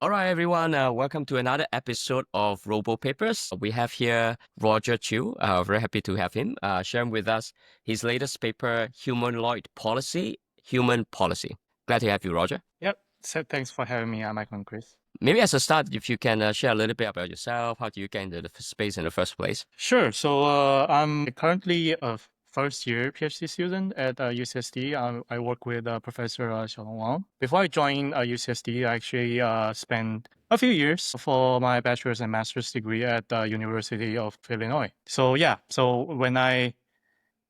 All right, everyone. Welcome to another episode of Robo Papers. We have here Roger Chu. Very happy to have him sharing with us his latest paper, Humanoid Policy, Human Policy. Glad to have you, Roger. Yep. So thanks for having me, Michael and Chris. Maybe as a start, if you can share a little bit about yourself, how do you get into the space in the first place? Sure. So I'm currently a first year PhD student at UCSD. I work with Professor Xiaolong Wang. Before I joined UCSD, I actually spent a few years for my bachelor's and master's degree at the University of Illinois. So yeah, so when I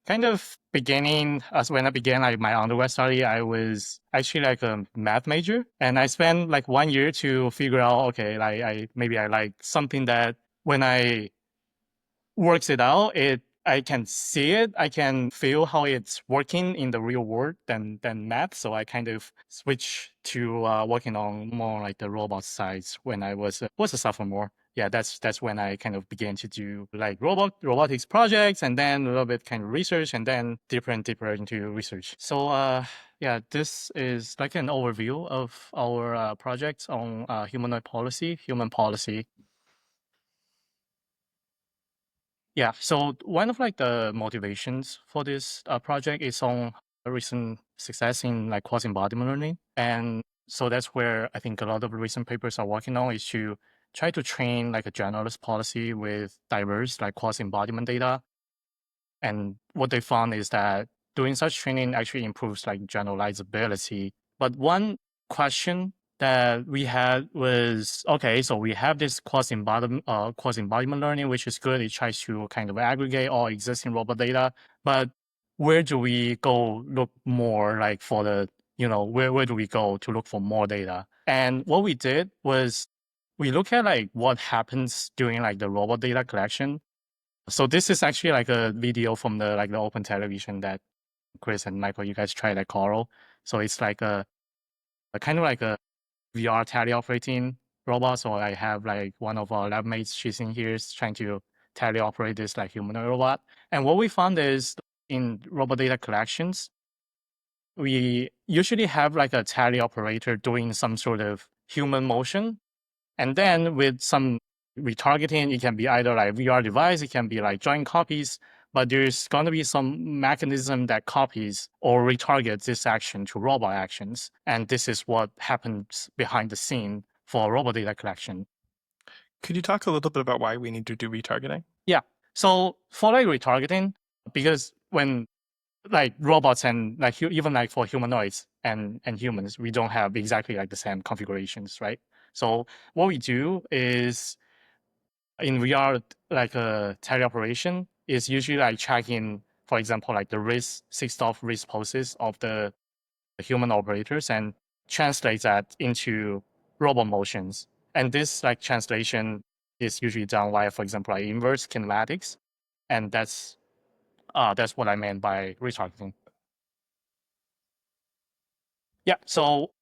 kind of beginning as when I began like my undergrad study, I was actually like a math major, and I spent like 1 year to figure out, okay, like I maybe I like something that when I works it out, I can see it, I can feel how it's working in the real world than math. So I kind of switched to working on more like the robot sides when I was a sophomore. Yeah, that's when I kind of began to do like robotics projects, and then a little bit kind of research, and then deeper and deeper into research. So yeah, this is like an overview of our projects on humanoid policy, human policy. Yeah, so one of like the motivations for this project is on a recent success in like cross embodiment learning, and so that's where I think a lot of recent papers are working on is to try to train like a generalist policy with diverse like cross embodiment data. And what they found is that doing such training actually improves like generalizability. But one question that we had was, okay, so we have this cross embodiment learning, which is good. It tries to kind of aggregate all existing robot data, but where do we go look more like for the, where do we go to look for more data? And what we did was we look at like what happens during like the robot data collection. So this is actually like a video from the open television that Chris and Michael, you guys tried at Coral. So it's like a kind of like a VR teleoperating robot. So I have like one of our lab mates, she's in here, is trying to teleoperate this like humanoid robot. And what we found is in robot data collections, we usually have like a teleoperator doing some sort of human motion. And then with some retargeting, it can be either like VR device, it can be like joint copies, but there's going to be some mechanism that copies or retargets this action to robot actions. And this is what happens behind the scene for robot data collection. Could you talk a little bit about why we need to do retargeting? Yeah. So for like retargeting, because when like robots and like even like for humanoids and humans, we don't have exactly like the same configurations, right? So what we do is in VR, like a teleoperation is usually like tracking, for example, like the wrist, 6 wrist poses of the human operators and translate that into robot motions. And this like translation is usually done via, for example, like inverse kinematics. And that's what I meant by retargeting. Yeah. So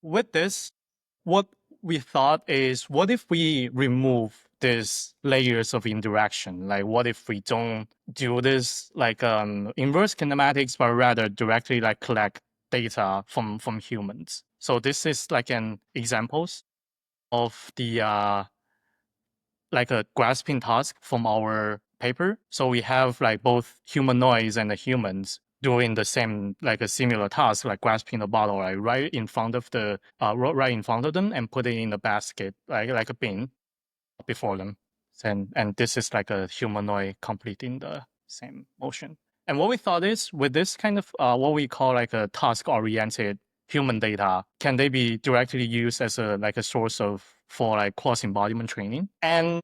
with this, what we thought is, what if we remove these layers of interaction? Like, what if we don't do this like inverse kinematics, but rather directly like collect data from humans? So this is like an examples of the like a grasping task from our paper. So we have like both humanoids and the humans doing the same, like a similar task, like grasping a bottle, like right in front of the, right in front of them and put it in a basket, like a bin before them. And this is like a humanoid completing the same motion. And what we thought is with this kind of, what we call like a task oriented human data, can they be directly used as a like a source of for like cross embodiment training? And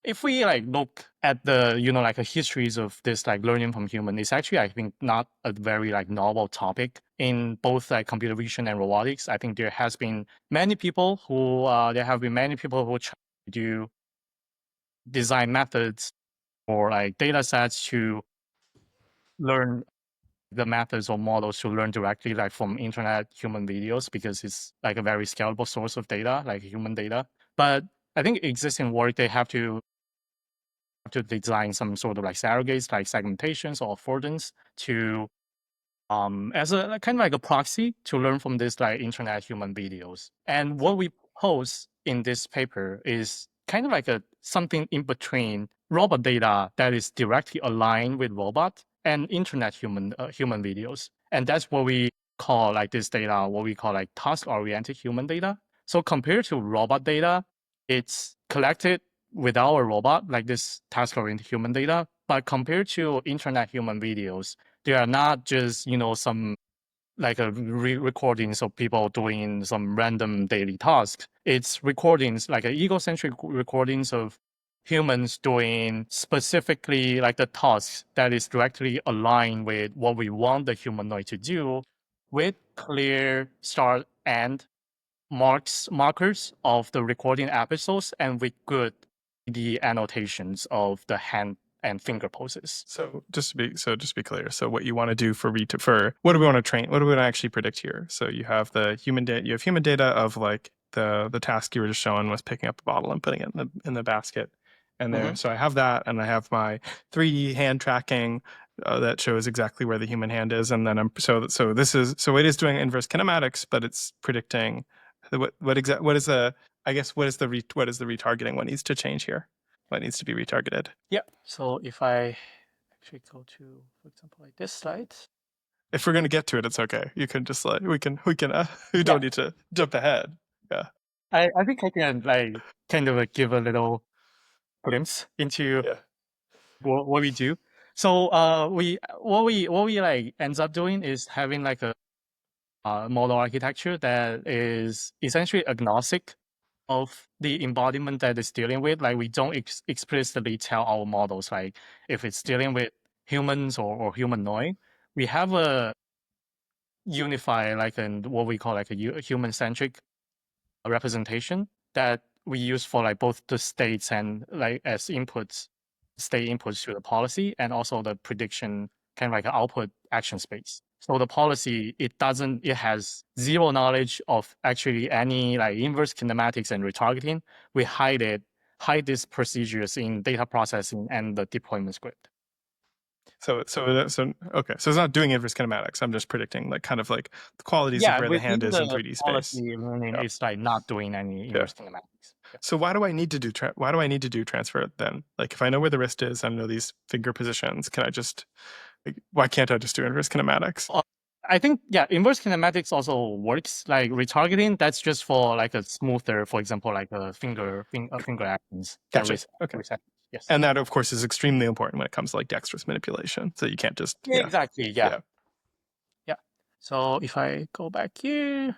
if we like look at the like a histories of this like learning from human, it's actually I think not a very like novel topic in both like computer vision and robotics. I think there have been many people who try to do design methods or like data sets to learn the methods or models to learn directly like from internet human videos, because it's like a very scalable source of data, like human data. But I think existing work, they have to design some sort of like surrogates, like segmentations or affordance to as a kind of like a proxy to learn from this like internet human videos. And what we pose in this paper is kind of like something in between robot data that is directly aligned with robot and internet human videos. And that's what we call like this data, what we call like task-oriented human data. So compared to robot data, it's collected without a robot, like this task-oriented human data. But compared to internet human videos, they are not just, some like a recordings of people doing some random daily tasks. It's recordings, like egocentric recordings of humans doing specifically like the tasks that is directly aligned with what we want the humanoid to do, with clear start and markers of the recording episodes, and with good the annotations of the hand and finger poses. So just to be clear, so what you want to do for what do we want to train? What do we want to actually predict here? So you have the human data. You have human data of like the task you were just showing was picking up a bottle and putting it in the basket. And there, so I have that, and I have my 3D hand tracking that shows exactly where the human hand is, and then it is doing inverse kinematics, but it's predicting what is the retargeting? What needs to change here? What needs to be retargeted? Yeah. So if I actually go to, for example, like this slide. If we're gonna get to it, it's okay. You can just like we don't need to jump ahead. Yeah. I think I can like kind of give a little glimpse into what we do. So what we like ends up doing is having like a model architecture that is essentially agnostic of the embodiment that it's dealing with. Like we don't explicitly tell our models like if it's dealing with humans or humanoid. We have a unify like what we call like a human centric representation that we use for like both the states and like as inputs, state inputs to the policy, and also the prediction kind of like an output action space. So the policy, it has zero knowledge of actually any like inverse kinematics and retargeting. We hide these procedures in data processing and the deployment script. So okay. So it's not doing inverse kinematics. I'm just predicting like kind of like the qualities of where the hand is in 3D space. Policy learning is like not doing any inverse kinematics. So why do I need to do transfer then? Like if I know where the wrist is, I know these finger positions. Why can't I just do inverse kinematics? I think inverse kinematics also works. Like retargeting, that's just for like a smoother, for example, like a finger actions. Gotcha. Okay. Yes. And that of course is extremely important when it comes to like dexterous manipulation. So you can't just exactly. Yeah. So if I go back here.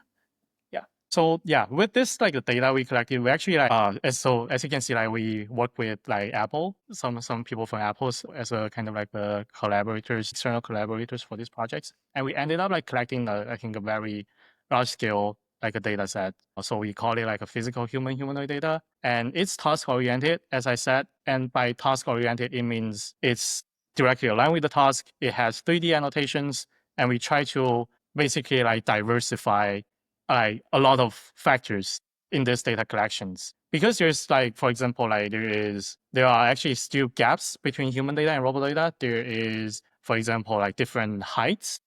So with this like the data we collected, we actually like as you can see, like we work with like Apple, some people from Apple as a kind of like external collaborators for these projects, and we ended up like collecting I think a very large scale like a data set. So we call it like a physical humanoid data, and it's task oriented, as I said. And by task oriented, it means it's directly aligned with the task. It has 3D annotations, and we try to basically like diversify a lot of factors in this data collections, because there's like, for example, like there are actually still gaps between human data and robot data. There is, for example, like different heights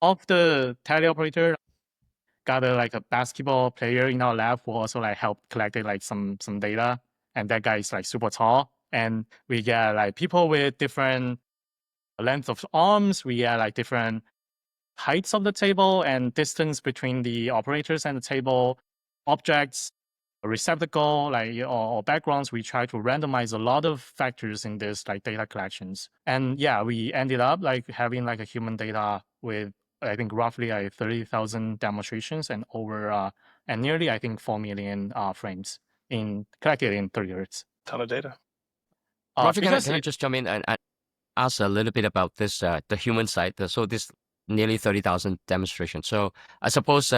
of the teleoperator. Got like a basketball player in our lab who also like helped collect like some data, and that guy is like super tall. And we get like people with different length of arms. We get like different heights of the table and distance between the operators and the table, objects, a receptacle, like or backgrounds. We try to randomize a lot of factors in this like data collections. And we ended up like having like a human data with I think roughly like 30,000 demonstrations and over and nearly I think 4 million frames collected in 30 hertz. Ton of data. Roger, can I just jump in and ask a little bit about this, the human side? So this nearly 30,000 demonstrations. So I suppose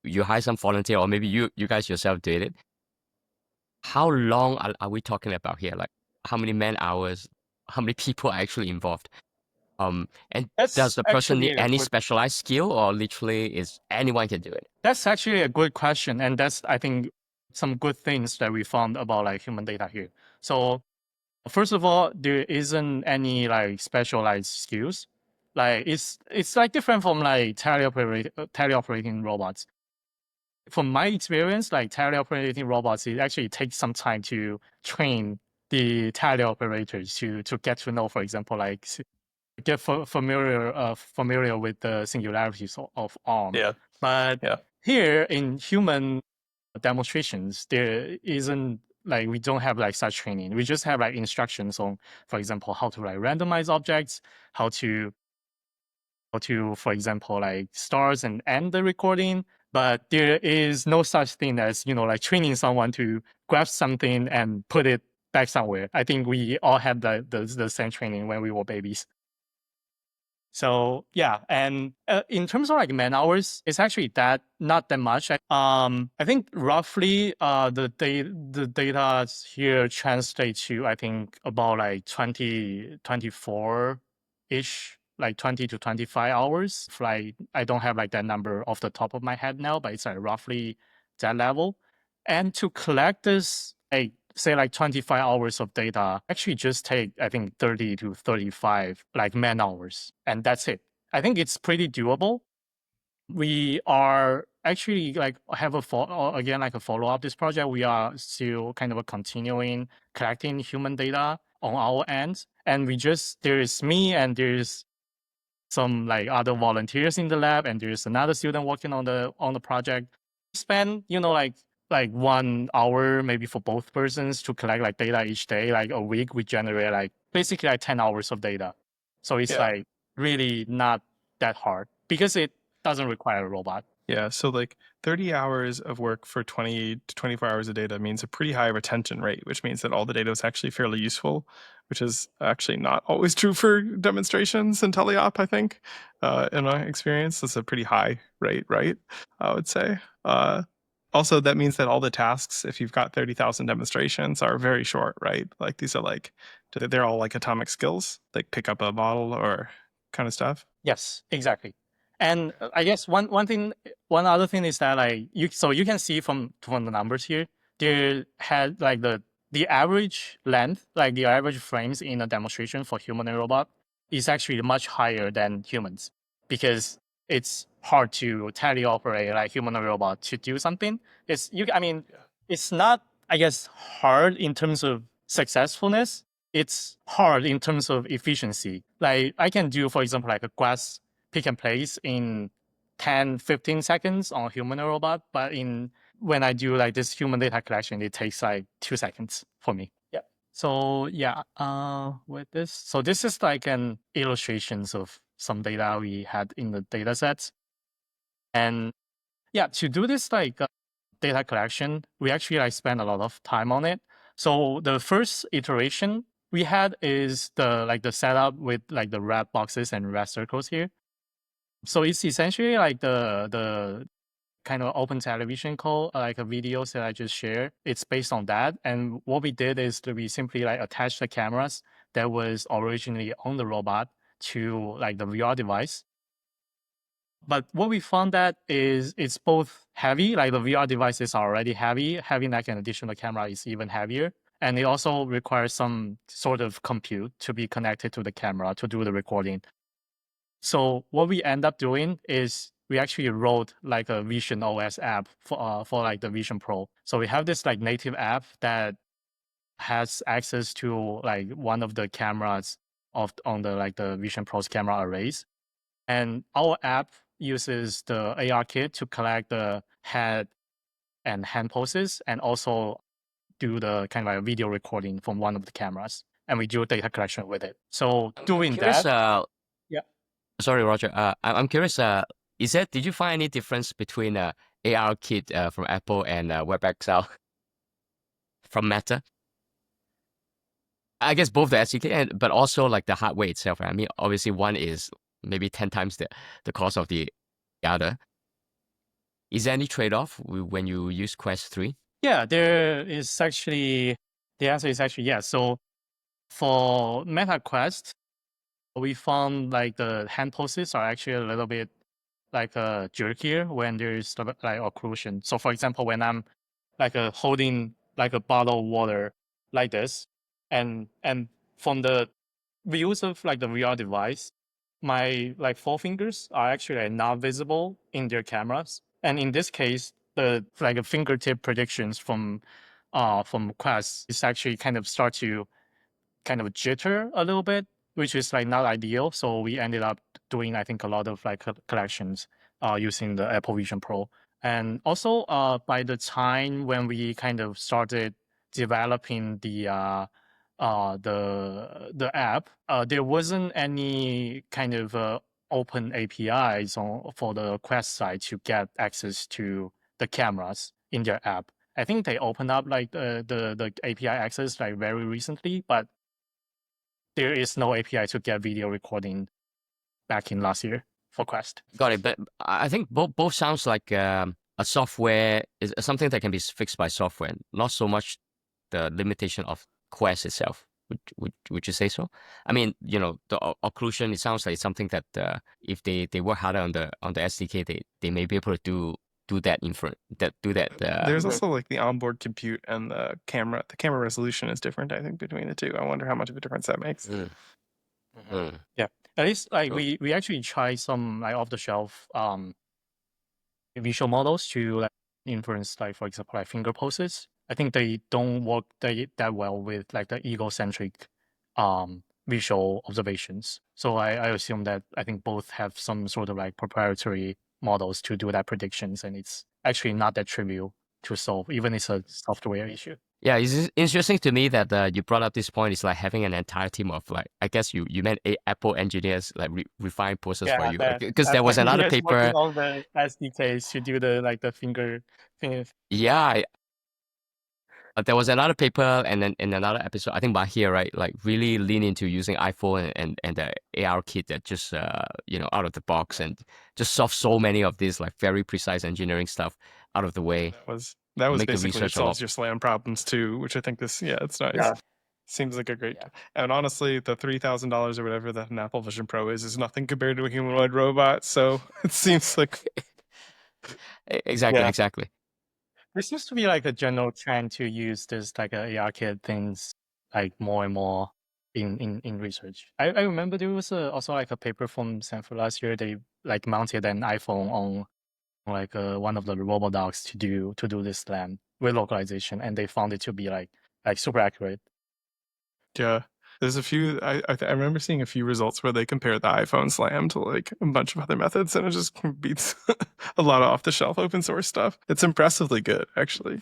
you hire some volunteer, or maybe you guys yourself did it. How long are we talking about here? Like how many man hours? How many people are actually involved? And does the person need any specialized skill, or literally is anyone can do it? That's actually a good question, and that's I think some good things that we found about like human data here. So first of all, there isn't any like specialized skills. Like it's like different from like teleoperating robots. from my experience, like teleoperating robots, it actually takes some time to train the teleoperators to get to know, for example, like get familiar with the singularities of arm. Yeah. But Yeah. here in human demonstrations, there isn't like we don't have like such training. We just have like instructions on, for example, how to like randomize objects, how to, for example, like start and end the recording. But there is no such thing as, like training someone to grab something and put it back somewhere. I think we all had the same training when we were babies. So yeah, and in terms of like man hours, it's actually not that much. I think roughly the data here translate to I think about like 24 ish, like 20 to 25 hours. Like I don't have like that number off the top of my head now, but it's like roughly that level. And to collect this, like say like 25 hours of data actually just take I think 30 to 35 like man hours, and that's it. I think it's pretty doable. We are actually like have again like a follow-up this project. We are still kind of continuing collecting human data on our end, and there is me and there's some like other volunteers in the lab, and there's another student working on the project. Spend like 1 hour maybe for both persons to collect like data each day. Like a week, we generate like basically like 10 hours of data. So it's like really not that hard because it doesn't require a robot. Yeah, so like 30 hours of work for 20 to 24 hours of data means a pretty high retention rate, which means that all the data is actually fairly useful, which is actually not always true for demonstrations and teleop, I think. In my experience, that's a pretty high rate, right? I would say. Also, that means that all the tasks, if you've got 30,000 demonstrations, are very short, right? Like these are like, they're all like atomic skills, like pick up a bottle or kind of stuff. Yes, exactly. And I guess one other thing is that like you can see from the numbers here, there had like the average length, like the average frames in a demonstration for human and robot is actually much higher than humans because it's hard to teleoperate like human and robot to do something. It's not, I guess, hard in terms of successfulness. It's hard in terms of efficiency. Like I can do, for example, like a glass pick and place in 10, 15 seconds on human or robot, but when I do like this human data collection, it takes like 2 seconds for me. Yeah. So yeah, with this, so this is like an illustrations of some data we had in the data sets. And yeah, to do this like data collection, we actually like spend a lot of time on it. So the first iteration we had is the setup with like the red boxes and red circles here. So it's essentially like the kind of open television code, like a videos that I just shared. It's based on that. And what we did is that we simply like attached the cameras that was originally on the robot to like the VR device. But what we found that is it's both heavy, like the VR device is already heavy. Having like an additional camera is even heavier. And it also requires some sort of compute to be connected to the camera to do the recording. So what we end up doing is we actually wrote like a Vision OS app for like the Vision Pro. So we have this like native app that has access to like one of the cameras on the like the Vision Pro's camera arrays. And our app uses the AR kit to collect the head and hand poses and also do the kind of like video recording from one of the cameras. And we do data collection with it. So doing Curious, that. Yeah. sorry, Roger. I'm curious. Did you find any difference between AR Kit from Apple and WebXL from Meta? I guess both the SDK but also like the hardware itself. I mean, obviously one is maybe 10 times the cost of the other. Is there any trade-off when you use Quest 3? Yeah, there is actually, the answer is actually yes. So for Meta Quest, we found like the hand poses are actually a little bit like jerkier when there's like occlusion. So for example, when I'm like holding like a bottle of water like this, and from the views of like the VR device, my like forefingers are actually like, not visible in their cameras. And in this case, the like a fingertip predictions from Quest is actually kind of start to kind of jitter a little bit, which is like not ideal. So we ended up doing, I think, a lot of like collections using the Apple Vision Pro. And also by the time when we kind of started developing the app, there wasn't any kind of open APIs for the Quest side to get access to the cameras in their app. I think they opened up like the API access like very recently, but there is no API to get video recording back in last year for Quest. Got it. But I think both sounds like a software is something that can be fixed by software, not so much the limitation of Quest itself. Would you say so? I mean, the occlusion. It sounds like something that if they work harder on the SDK, they may be able to do that inference. There's also like the onboard compute and the camera. The camera resolution is different, I think, between the two. I wonder how much of a difference that makes. Yeah, at least like Cool. we actually try some like off the shelf visual models to like inference, like for example like finger poses. I think they don't work that well with like the egocentric visual observations. So I assume that I think both have some sort of like proprietary models to do that predictions, and it's actually not that trivial to solve, even it's a software issue. Yeah, it's interesting to me that you brought up this point. It's like having an entire team of like, I guess you meant Apple engineers like refine process for you, because there was another paper. Working on the SDKs to do the like the finger. Yeah, there was another paper, and then in another episode, I think Bahir, right, like really lean into using iPhone and the AR kit that just out of the box and just solve so many of these like very precise engineering stuff out of the way. That was Make the basically it research a solves lot. your SLAM problems too, which I think it's nice. Yeah. Seems like a great. And honestly, the $3,000 or whatever that an Apple Vision Pro is nothing compared to a humanoid robot. So it seems like Exactly. There seems to be like a general trend to use this like AR kit things like more and more in research. I remember there was also like a paper from Stanford last year. They like mounted an iPhone on like one of the robot dogs to do this slam with localization, and they found it to be like super accurate. Yeah, there's a few. I remember seeing a few results where they compare the iPhone Slam to like a bunch of other methods, and it just beats a lot of off-the-shelf open source stuff. It's impressively good, actually.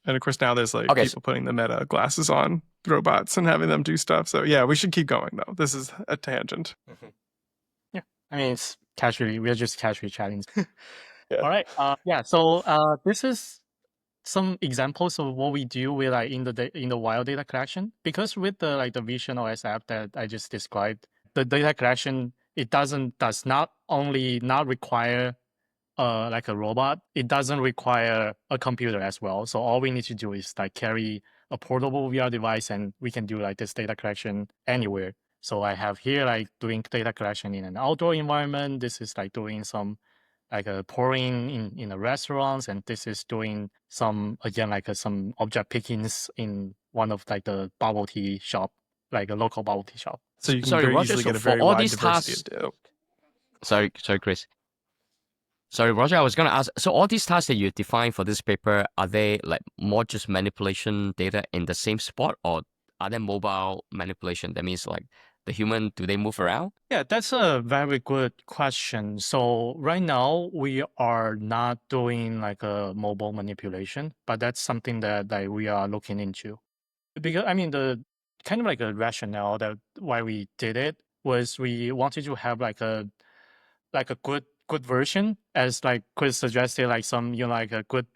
And of course, now there's like people putting the Meta glasses on robots and having them do stuff. So yeah, we should keep going though. This is a tangent. Yeah, I mean it's casually. We're just casually chatting. Yeah. All right. So this is some examples of what we do with like in the wild data collection, because with the like the Vision OS app that I just described, the data collection does not only not require like a robot, it doesn't require a computer as well. So all we need to do is like carry a portable VR device, and we can do like this data collection anywhere. So I have here like doing data collection in an outdoor environment. This is like doing some like pouring in the restaurants, and this is doing some again like some object pickings in one of like the bubble tea shop, like a local bubble tea shop. So you can very Roger, easily so get a for very all wide these diversity tasks, of data. Sorry, Chris. Sorry, Roger, I was going to ask, so all these tasks that you define for this paper, are they like more just manipulation data in the same spot, or are they mobile manipulation? That means like the human, do they move around? Yeah, that's a very good question. So right now we are not doing like a mobile manipulation, but that's something that like we are looking into. Because I mean the kind of like a rationale that why we did it was we wanted to have like a good version, as like Chris suggested, like some like a good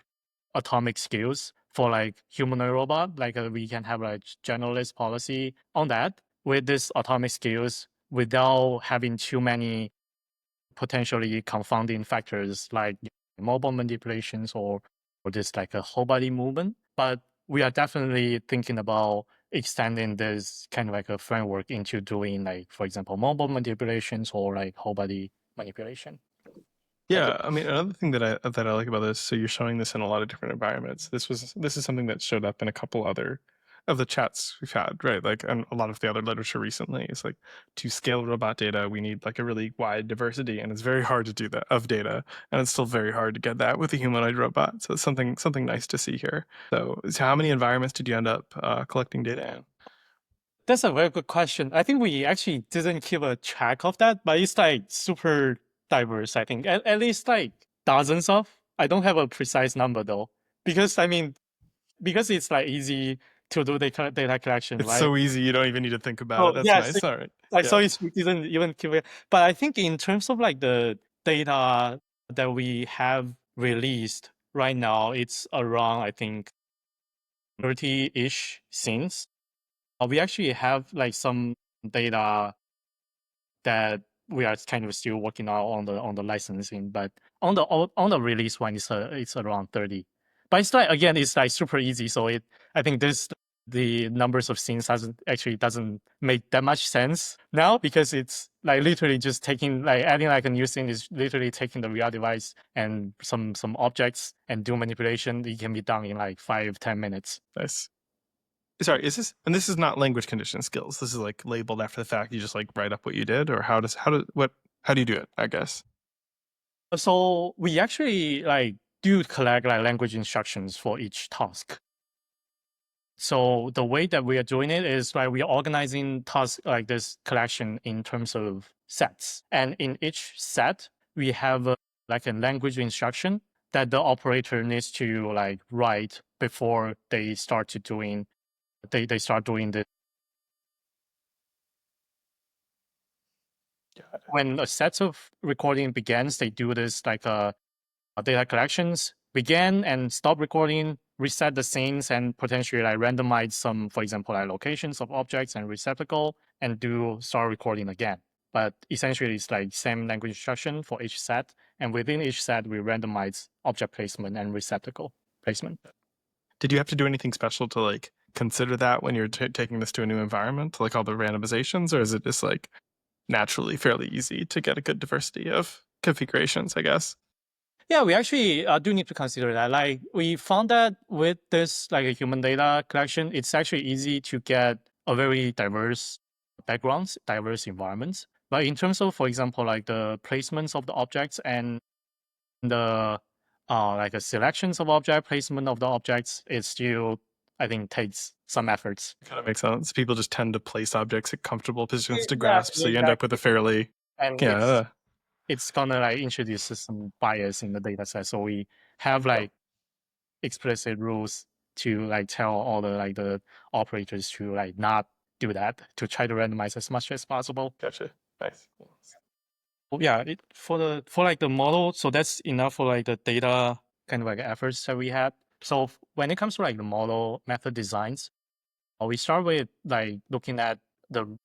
atomic skills for like humanoid robot. Like we can have like generalist policy on that with this atomic skills without having too many potentially confounding factors like mobile manipulations or this like a whole body movement. But we are definitely thinking about extending this kind of like a framework into doing like, for example, mobile manipulations or like whole body manipulation. Yeah, I mean, another thing that I like about this, so you're showing this in a lot of different environments. This is something that showed up in a couple other of the chats we've had, right? Like, and a lot of the other literature recently is like, to scale robot data, we need like a really wide diversity, and it's very hard to do that of data, and it's still very hard to get that with a humanoid robot. So it's something nice to see here. So how many environments did you end up collecting data in? That's a very good question. I think we actually didn't keep a track of that, but it's like super diverse, I think. At least like dozens of. I don't have a precise number though. Because I mean, because it's like easy to do data collection, It's right? so easy, you don't even need to think about it. Oh That's yeah, nice. All right. like Yeah. so we didn't even keep it. But I think in terms of like the data that we have released right now, it's around I think 30-ish scenes. We actually have like some data that we are kind of still working on the licensing, but on the release one, it's around 30. But it's like again, it's like super easy. So I think the numbers of scenes doesn't make that much sense now because it's like literally just taking like adding like a new scene is literally taking the VR device and some objects and do manipulation. It can be done in like 5-10 minutes. Nice. Sorry, is this, and this is not language condition skills. This is like labeled after the fact. You just like write up what you did, or how do you do it? I guess. So we actually like do collect like language instructions for each task. So the way that we are doing it is like we are organizing tasks like this collection in terms of sets. And in each set, we have like a language instruction that the operator needs to like write before they start doing the when a set of recording begins, they do this like data collections begin and stop recording, reset the scenes, and potentially like randomize some, for example, like locations of objects and receptacle, and do start recording again. But essentially, it's like same language instruction for each set, and within each set, we randomize object placement and receptacle placement. Did you have to do anything special to like consider that when you're taking this to a new environment, like all the randomizations, or is it just like naturally fairly easy to get a good diversity of configurations? I guess. Yeah, we actually do need to consider that. Like we found that with this like a human data collection, it's actually easy to get a very diverse backgrounds, diverse environments. But in terms of, for example, like the placements of the objects and the like the selections of object placement of the objects, it still I think takes some efforts. Kind of makes sense. People just tend to place objects at comfortable positions to Yeah, grasp, so you end up with a fairly and yeah. it's gonna like introduce some bias in the data set. So we have like explicit rules to like tell all the like the operators to like not do that, to try to randomize as much as possible. Gotcha. Nice. Yeah, for like the model, so that's enough for like the data kind of like efforts that we had. So when it comes to like the model method designs, we start with like looking at the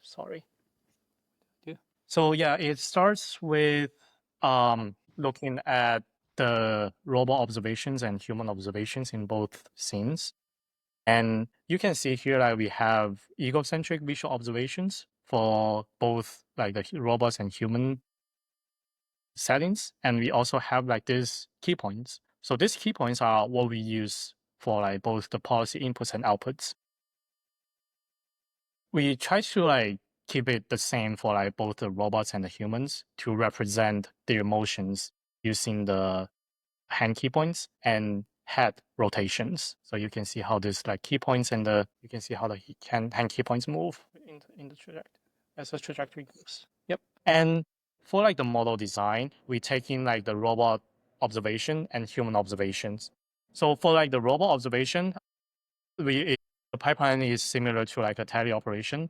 sorry. Yeah. So yeah, it starts with looking at the robot observations and human observations in both scenes. And you can see here that we have egocentric visual observations for both like the robots and human settings. And we also have like these key points. So these key points are what we use for like both the policy inputs and outputs. We try to like keep it the same for like both the robots and the humans to represent their emotions using the hand key points and head rotations. So you can see how this like key points and you can see how the hand key points move in the trajectory as the trajectory goes. Yep. And for like the model design, we take in like the robot observation and human observations. So for like the robot observation, the pipeline is similar to like a tally operation.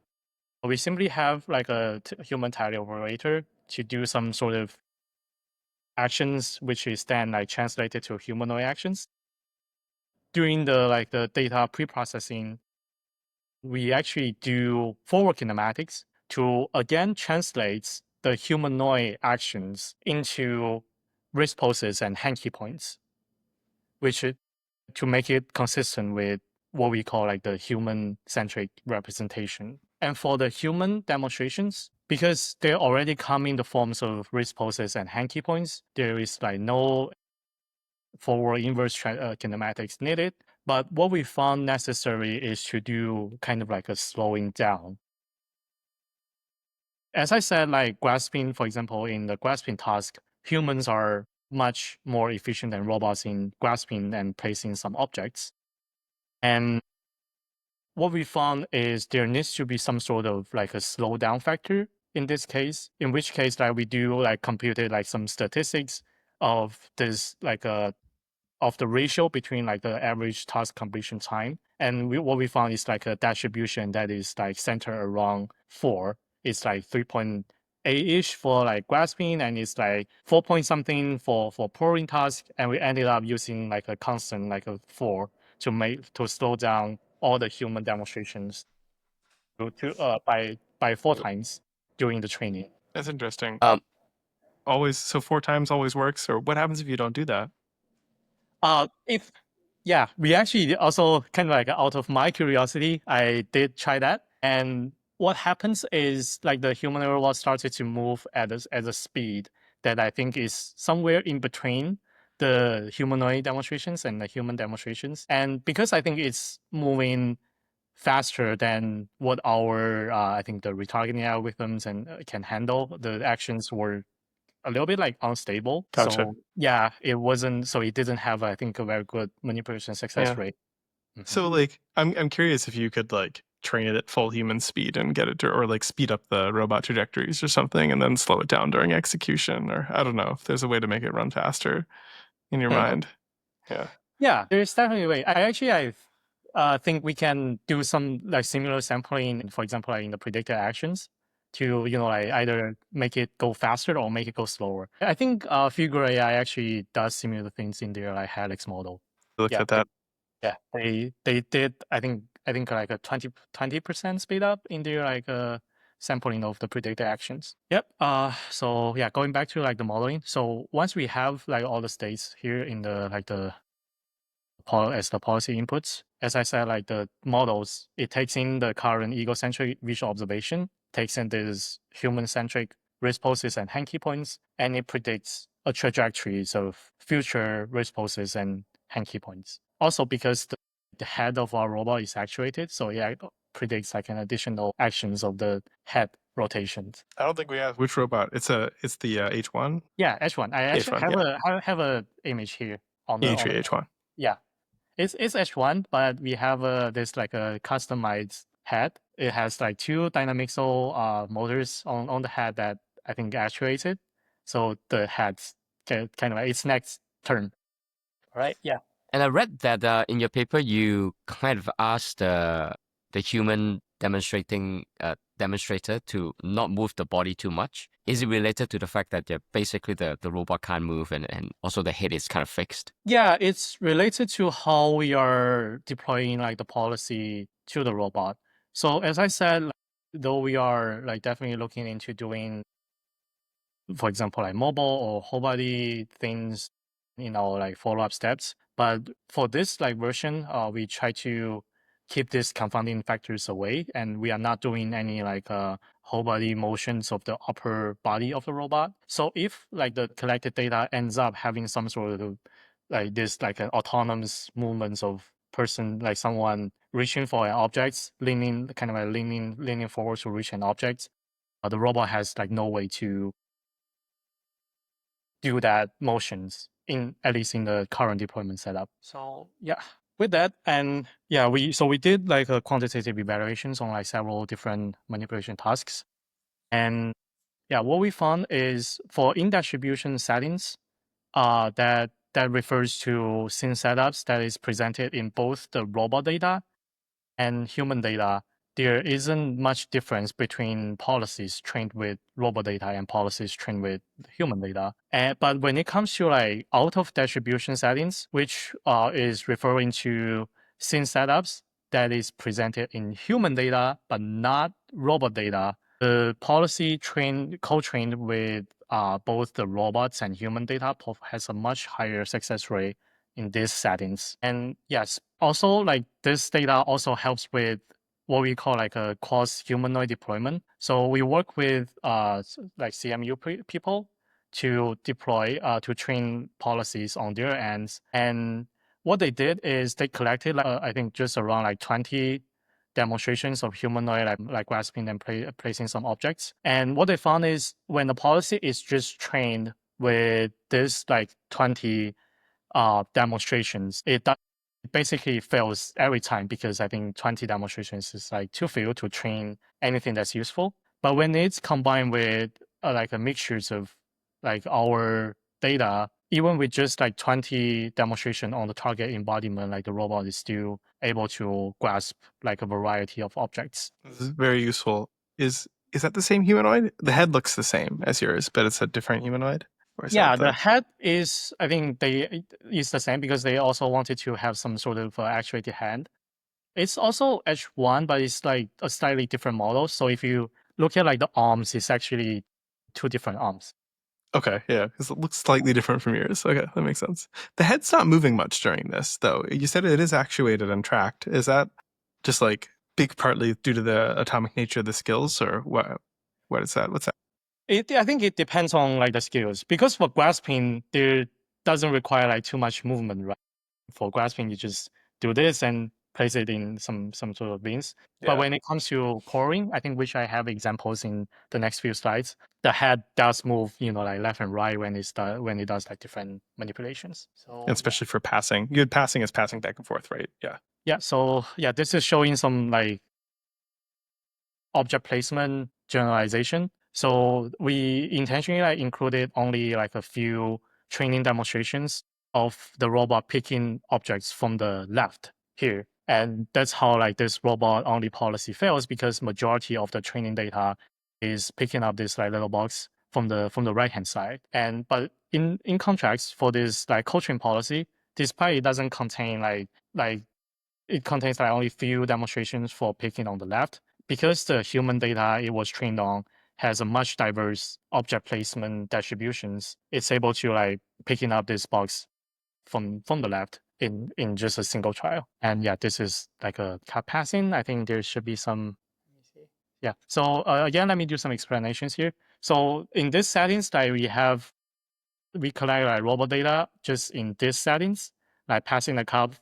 We simply have like a human tally operator to do some sort of actions, which is then like translated to humanoid actions. During the like the data pre-processing, we actually do forward kinematics to again translate the humanoid actions into wrist poses and hand key points, which to make it consistent with what we call like the human-centric representation. And for the human demonstrations, because they already come in the forms of wrist poses and hand key points, there is like no forward inverse kinematics needed. But what we found necessary is to do kind of like a slowing down. As I said, like grasping, for example, in the grasping task, humans are much more efficient than robots in grasping and placing some objects. And what we found is there needs to be some sort of like a slowdown factor in this case, in which case like we do like computed like some statistics of this like of the ratio between like the average task completion time. And what we found is like a distribution that is like centered around 4. It's like 3.8-ish for like grasping, and it's like 4 point something for pouring task. And we ended up using like a constant like a 4 to slow down all the human demonstrations by 4 times during the training. That's interesting. Um, Always, so 4 times always works, or what happens if you don't do that? If yeah, we actually also kind of like out of my curiosity, I did try that. And what happens is like the humanoid robot started to move at a speed that I think is somewhere in between the humanoid demonstrations and the human demonstrations. And because I think it's moving faster than what our I think the retargeting algorithms and can handle, the actions were a little bit like unstable. Gotcha. So yeah, it wasn't. So it didn't have, I think, a very good manipulation success Yeah. rate. So like, I'm curious if you could like train it at full human speed and get it to, or like speed up the robot trajectories or something, and then slow it down during execution, or I don't know if there's a way to make it run faster in your mind. Yeah. Yeah, there's definitely a way. I think we can do some like similar sampling, for example, like in the predicted actions to, like either make it go faster or make it go slower. I think Figure AI actually does similar things in their like Helix model. Looked Yeah, at that. Yeah, they did. I think like a 20% speed up in their like sampling of the predicted actions. Yep. So yeah, going back to like the modeling. So once we have like all the states here in the like the as the policy inputs, as I said, like the models, it takes in the current egocentric visual observation, takes in this human-centric risk poses and hand key points, and it predicts a trajectories of future risk poses and hand key points. Also, because the head of our robot is actuated, so it predicts like an additional actions of the head rotations. I don't think we have which robot. It's the H1. Yeah, H1. I actually H1, have a image here on the H3 H1. yeah. It's H1, but we have this like a customized head. It has like 2 dynamical motors on the head that I think actuates it. So the head's kind of like its next turn. Right? Yeah. and I read that in your paper you kind of asked the human demonstrator to not move the body too much. Is it related to the fact that basically the robot can't move and also the head is kind of fixed? Yeah, it's related to how we are deploying like the policy to the robot. So as I said, like, though we are like definitely looking into doing, for example, like mobile or whole body things, like follow-up steps. But for this like version, we try to keep these confounding factors away, and we are not doing any like whole body motions of the upper body of the robot. So if like the collected data ends up having some sort of like this like an autonomous movements of person, like someone reaching for an object, leaning forward to reach an object, the robot has like no way to do that motions in at least in the current deployment setup. So yeah, with that, and yeah, we did like a quantitative evaluations on like several different manipulation tasks, and yeah, what we found is for in distribution settings, that refers to scene setups that is presented in both the robot data and human data, there isn't much difference between policies trained with robot data and policies trained with human data. But when it comes to like out of distribution settings, which is referring to scene setups that is presented in human data but not robot data, the policy co-trained with both the robots and human data has a much higher success rate in these settings. And yes, also like this data also helps with what we call like a cross humanoid deployment. So we work with like CMU people to deploy to train policies on their ends, and what they did is they collected, I think, just around like 20 demonstrations of humanoid, like grasping and placing some objects. And what they found is when the policy is just trained with this like 20 demonstrations, it basically fails every time because I think 20 demonstrations is like too few to train anything that's useful. But when it's combined with like a mixtures of like our data, even with just like 20 demonstration on the target embodiment, like the robot is still able to grasp like a variety of objects. This is very useful. Is that the same humanoid? The head looks the same as yours, but it's a different humanoid. Or is Yeah, that the head is, I think is the same because they also wanted to have some sort of actuated hand. It's also H1, but it's like a slightly different model. So if you look at like the arms, it's actually two different arms. okay? Yeah, because it looks slightly different from yours. Okay, that makes sense. The head's not moving much during this, though. You said it is actuated and tracked. Is that just like big partly due to the atomic nature of the skills, or what? What is that? What's that? I think it depends on like the skills because for grasping, there doesn't require like too much movement, right? For grasping, you just do this and place it in some sort of bins. But when it comes to pouring, I think which I have examples in the next few slides, the head does move, like left and right when it does like different manipulations. So Especially for passing. You had passing as passing back and forth, right? Yeah. yeah, so yeah, this is showing some like object placement generalization. So we intentionally like included only like a few training demonstrations of the robot picking objects from the left here. And that's how like this robot only policy fails because majority of the training data is picking up this like little box from the right hand side. And but in contrast for this like coaching policy, despite it doesn't contain like it contains like only few demonstrations for picking on the left. Because the human data it was trained on has a much diverse object placement distributions, it's able to like picking up this box from the left in just a single trial. And yeah, this is like a cut passing. I think there should be some. Let me see. Yeah. So again, let me do some explanations here. So in this settings, like we collect like robot data just in this settings, like passing the cup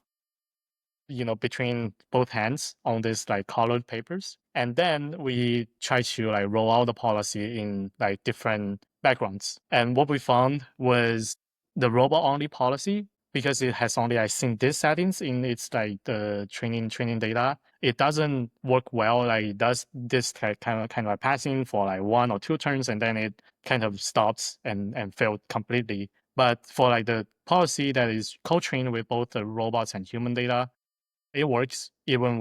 between both hands on this like colored papers. And then we try to like roll out the policy in like different backgrounds. And what we found was the robot only policy, because it has only like seen these settings in its like the training data, it doesn't work well. Like it does this kind of like passing for like 1 or 2 turns and then it kind of stops and failed completely. But for like the policy that is co-trained with both the robots and human data, it works even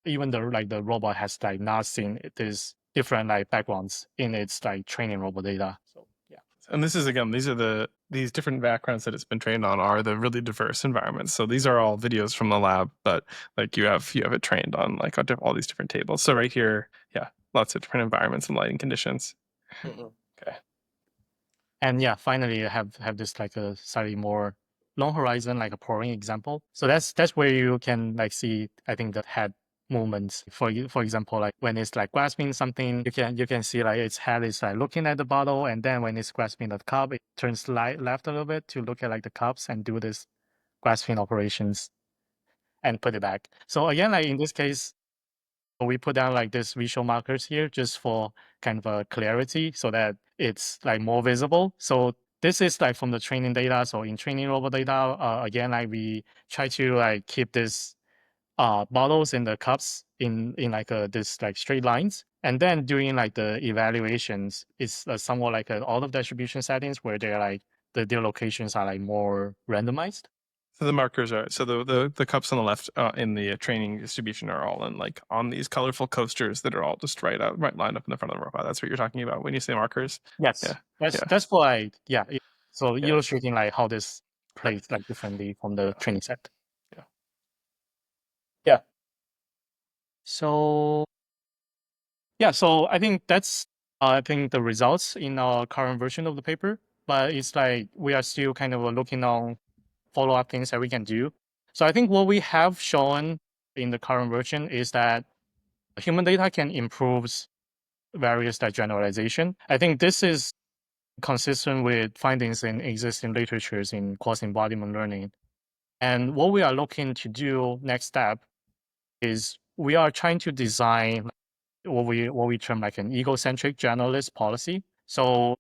the like the robot has like not seen these different like backgrounds in its like training robot data. So yeah. And this is again, these different backgrounds that it's been trained on are the really diverse environments. So these are all videos from the lab, but like you have it trained on like all these different tables. So right here, yeah, lots of different environments and lighting conditions. Okay. And yeah, finally I have this like a slightly more long horizon, like a pouring example. So that's where you can like see, I think, the head movements. For example, like when it's like grasping something, you can see like its head is like looking at the bottle, and then when it's grasping the cup, it turns left a little bit to look at like the cups and do this grasping operations and put it back. So again, like in this case, we put down like this visual markers here just for kind of a clarity so that it's like more visible. So this is like from the training data. So in training robot data, again, like we try to like keep this bottles and the cups in like this like straight lines. And then during like the evaluations, it's somewhat like an order of distribution settings where they're like their locations are like more randomized. So the markers are the cups on the left in the training distribution are all in like on these colorful coasters that are all just right lined up in the front of the robot. That's what you're talking about when you say markers. Yes, Yeah. that's why. Yeah, so Yeah. illustrating like how this plays like differently from the training set. Yeah. Yeah. So yeah, so I think that's I think the results in our current version of the paper. But it's like we are still kind of looking on follow-up things that we can do. So I think what we have shown in the current version is that human data can improve various like generalization. I think this is consistent with findings in existing literatures in cross-embodiment learning. And what we are looking to do next step is we are trying to design what we term like an egocentric generalist policy. So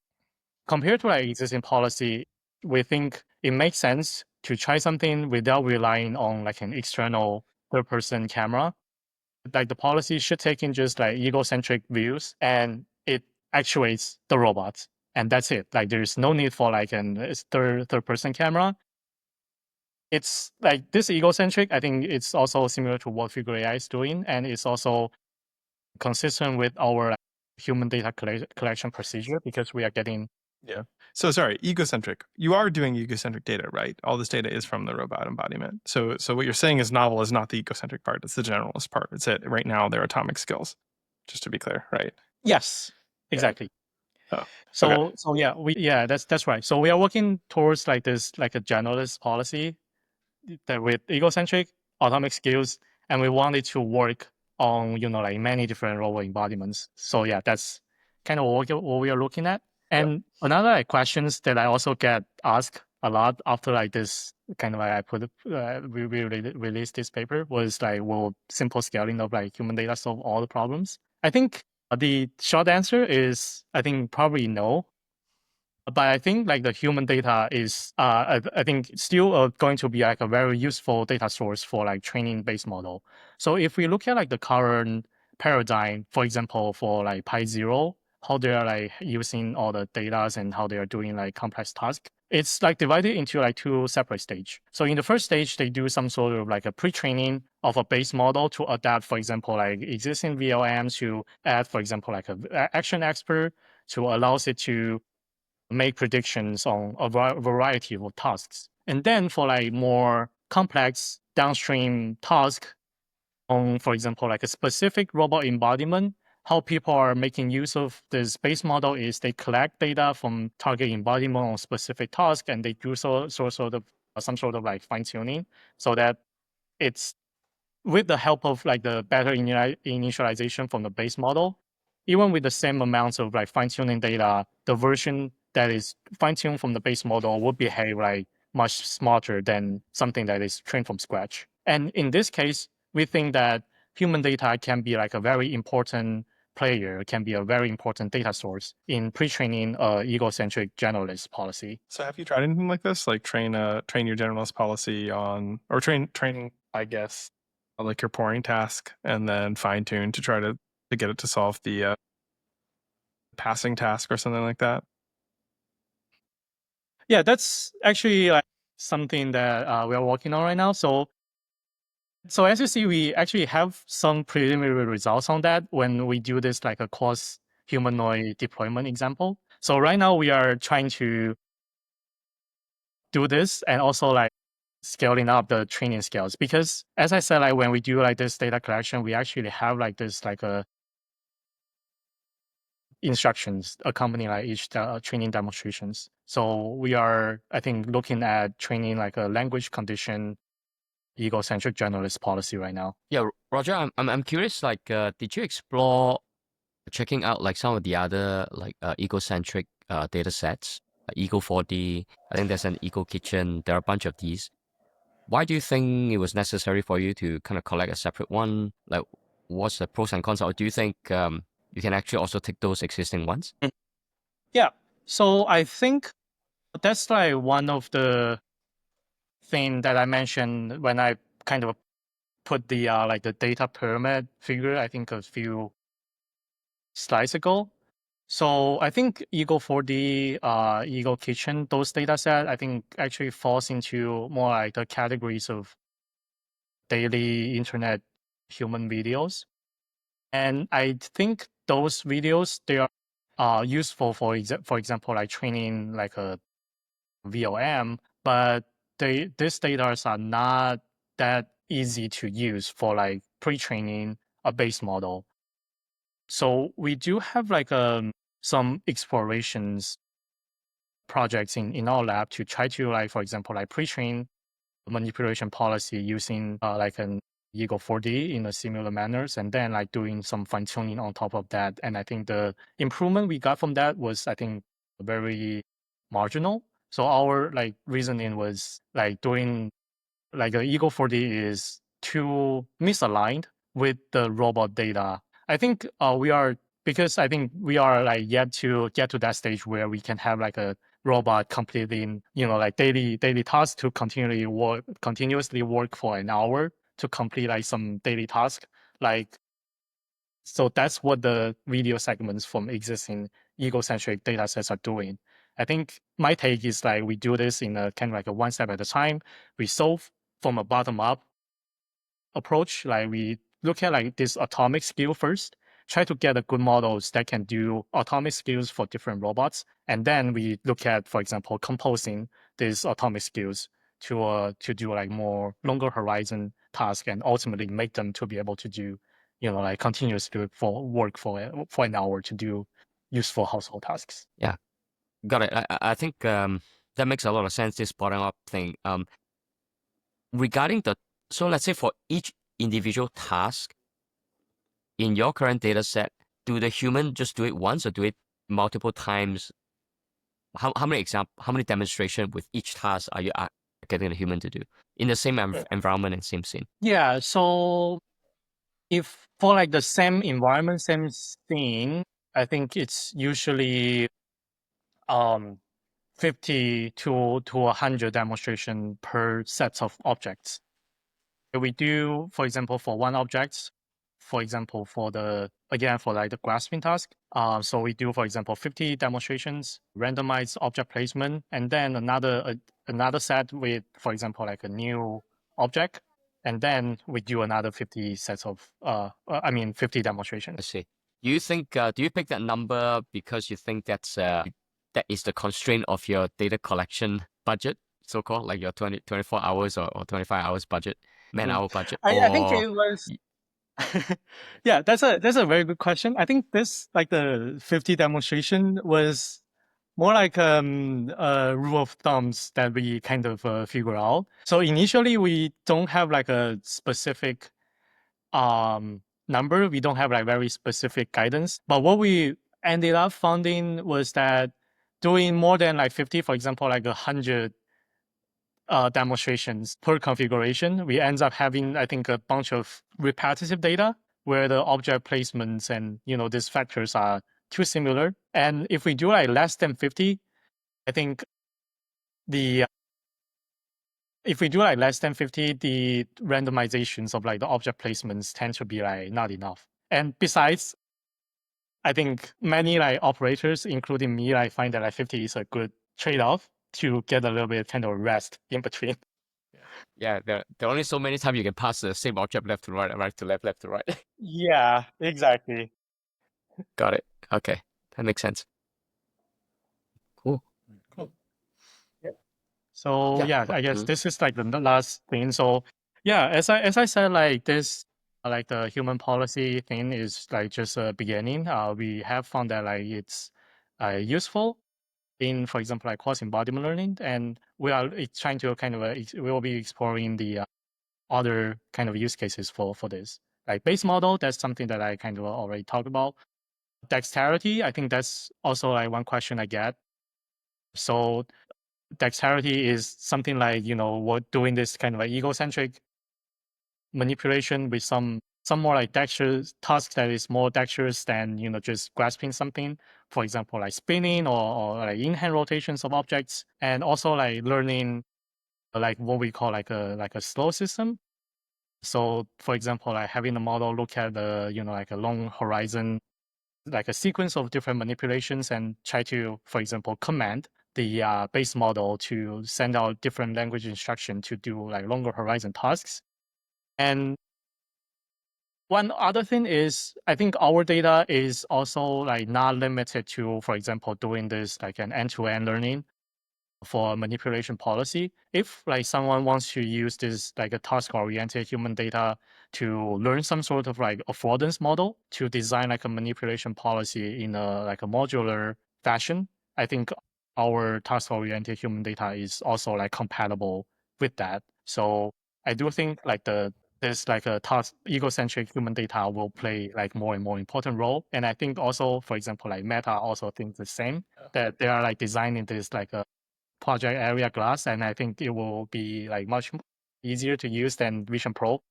compared to like existing policy, we think it makes sense to try something without relying on like an external third person camera. Like the policy should take in just like egocentric views and it actuates the robots. And that's it. Like there's no need for like an third person camera. It's like this egocentric. I think it's also similar to what Figure AI is doing, and it's also consistent with our like, human data collection procedure because we are getting. Yeah. So sorry, egocentric. You are doing egocentric data, right? All this data is from the robot embodiment. So what you're saying is novel is not the egocentric part. It's the generalist part. It's it right now. They're atomic skills. Just to be clear, right? Yes, exactly. Oh, So okay. so yeah, that's right. So we are working towards like this like a generalist policy that with egocentric atomic skills, and we want it to work on like many different robot embodiments. So yeah, that's kind of what we are looking at. And another like, questions that I also get asked a lot after like this kind of like I put we released this paper was like, will simple scaling of like human data solve all the problems? I think the short answer is I think probably no. But I think like the human data is, I think still going to be like a very useful data source for like training based model. So if we look at like the current paradigm, for example, for like Pi Zero, how they are like using all the data and how they are doing like complex tasks, it's like divided into like two separate stage. So in the first stage, they do some sort of like a pre-training of a base model to adapt, for example, like existing VLMs to add, for example, like a action expert to allows it to make predictions on a variety of tasks. And then for like more complex downstream task on, for example, like a specific robot embodiment, how people are making use of this base model is they collect data from target embodiment on specific task and they do sort of some sort of like fine tuning so that it's with the help of like the better initialization from the base model, even with the same amounts of like fine-tuning data, the version that is fine-tuned from the base model will behave like much smarter than something that is trained from scratch. And in this case, we think that human data can be like a very important player, can be a very important data source in pre-training egocentric generalist policy. So have you tried anything like this? Like train your generalist policy on, or training, I guess, like your pouring task, and then fine tune to try to get it to solve the passing task or something like that. Yeah, that's actually like something that we are working on right now. So as you see, we actually have some preliminary results on that when we do this like a cross humanoid deployment example. So right now we are trying to do this and also like scaling up the training scales because as I said, like when we do like this data collection, we actually have like this like a instructions accompanying like each training demonstrations. So we are, I think, looking at training like a language condition egocentric generalist policy right now. Yeah, Roger, I'm curious. Like, did you explore checking out like some of the other like egocentric data sets, Ego 4D? I think there's an Ego Kitchen. There are a bunch of these. Why do you think it was necessary for you to kind of collect a separate one? Like, what's the pros and cons? Or do you think you can actually also take those existing ones? Yeah. So I think that's like one of the thing that I mentioned when I kind of put the like the data pyramid figure, I think a few slides ago. So I think Eagle 4D, Eagle Kitchen, those data set, I think actually falls into more like the categories of daily internet human videos. And I think those videos, they are useful for example, like training like a VLM, but these data are not that easy to use for like pre-training a base model. So we do have like some explorations projects in our lab to try to like, for example, like pre-train manipulation policy using like an Eagle 4D in a similar manners, and then like doing some fine tuning on top of that. And I think the improvement we got from that was, I think, very marginal. So our like reasoning was like doing like the Eagle 4D is too misaligned with the robot data. I think we are, because I think we are like yet to get to that stage where we can have like a robot completing, like daily tasks to continuously work for an hour to complete like some daily task. Like, so that's what the video segments from existing egocentric data sets are doing. I think my take is like we do this in a kind of like a one step at a time. We solve from a bottom up approach. Like we look at like this atomic scale first, try to get a good models that can do atomic scales for different robots. And then we look at, for example, composing these atomic scales to do like more longer horizon task and ultimately make them to be able to do, like continuously for work for an hour to do useful household tasks. Yeah, got it. I think that makes a lot of sense. This bottom up thing. Regarding so let's say for each individual task in your current data set, do the human just do it once or do it multiple times? How many demonstration with each task are you getting the human to do in the same environment and same scene? Yeah. So if for like the same environment, same scene, I think it's usually 50 to 100 demonstration per set of objects. We do, for example, for one object, for example, for like the grasping task. So we do, for example, 50 demonstrations, randomized object placement, and then another set with, for example, like a new object, and then we do another 50 sets of 50 I demonstrations. see. Do you think do you pick that number because you think that is the constraint of your data collection budget, so called, like your 24 hours or 25 hours budget, man hour budget, I think or it was yeah, that's a very good question. I think this like the 50 demonstration was more like a rule of thumbs that we kind of figure out. So initially we don't have like a specific number. We don't have like very specific guidance. But what we ended up finding was that doing more than like 50, for example, like 100 demonstrations per configuration, we end up having, I think, a bunch of repetitive data where the object placements and, these factors are too similar. And if we do like less than 50, I think the if we do like less than 50, the randomizations of like the object placements tend to be like not enough. And besides, I think many like operators, including me, I find that like 50 is a good trade-off to get a little bit kind of rest in between. yeah, there are only so many times you can pass the same object left to right, right to left, left to right. Yeah, exactly. Got it. Okay, that makes sense. Cool. Cool. So yeah, I guess this is like the last thing. So yeah, as I said, like this, like the human policy thing is like just a beginning. We have found that like it's useful in, for example, like cross embodiment learning, and we are trying to kind of we will be exploring the other kind of use cases for this. Like base model, that's something that I kind of already talked about. Dexterity, I think that's also like one question I get. So dexterity is something like, what doing this kind of like egocentric manipulation with some more like dexterous tasks that is more dexterous than, just grasping something. For example, like spinning or like in-hand rotations of objects, and also like learning like what we call like a slow system. So for example, like having the model look at the, like a long horizon, like a sequence of different manipulations, and try to, for example, command the base model to send out different language instruction to do like longer horizon tasks. And one other thing is, I think our data is also like not limited to, for example, doing this like an end-to-end learning for manipulation policy. If like someone wants to use this like a task-oriented human data to learn some sort of like affordance model to design like a manipulation policy in a like a modular fashion, I think our task-oriented human data is also like compatible with that. So I do think like there's like a task egocentric human data will play like more and more important role. And I think also, for example, like Meta also thinks the same, that they are like designing this like a project area glass, and I think it will be like much easier to use than Vision Pro.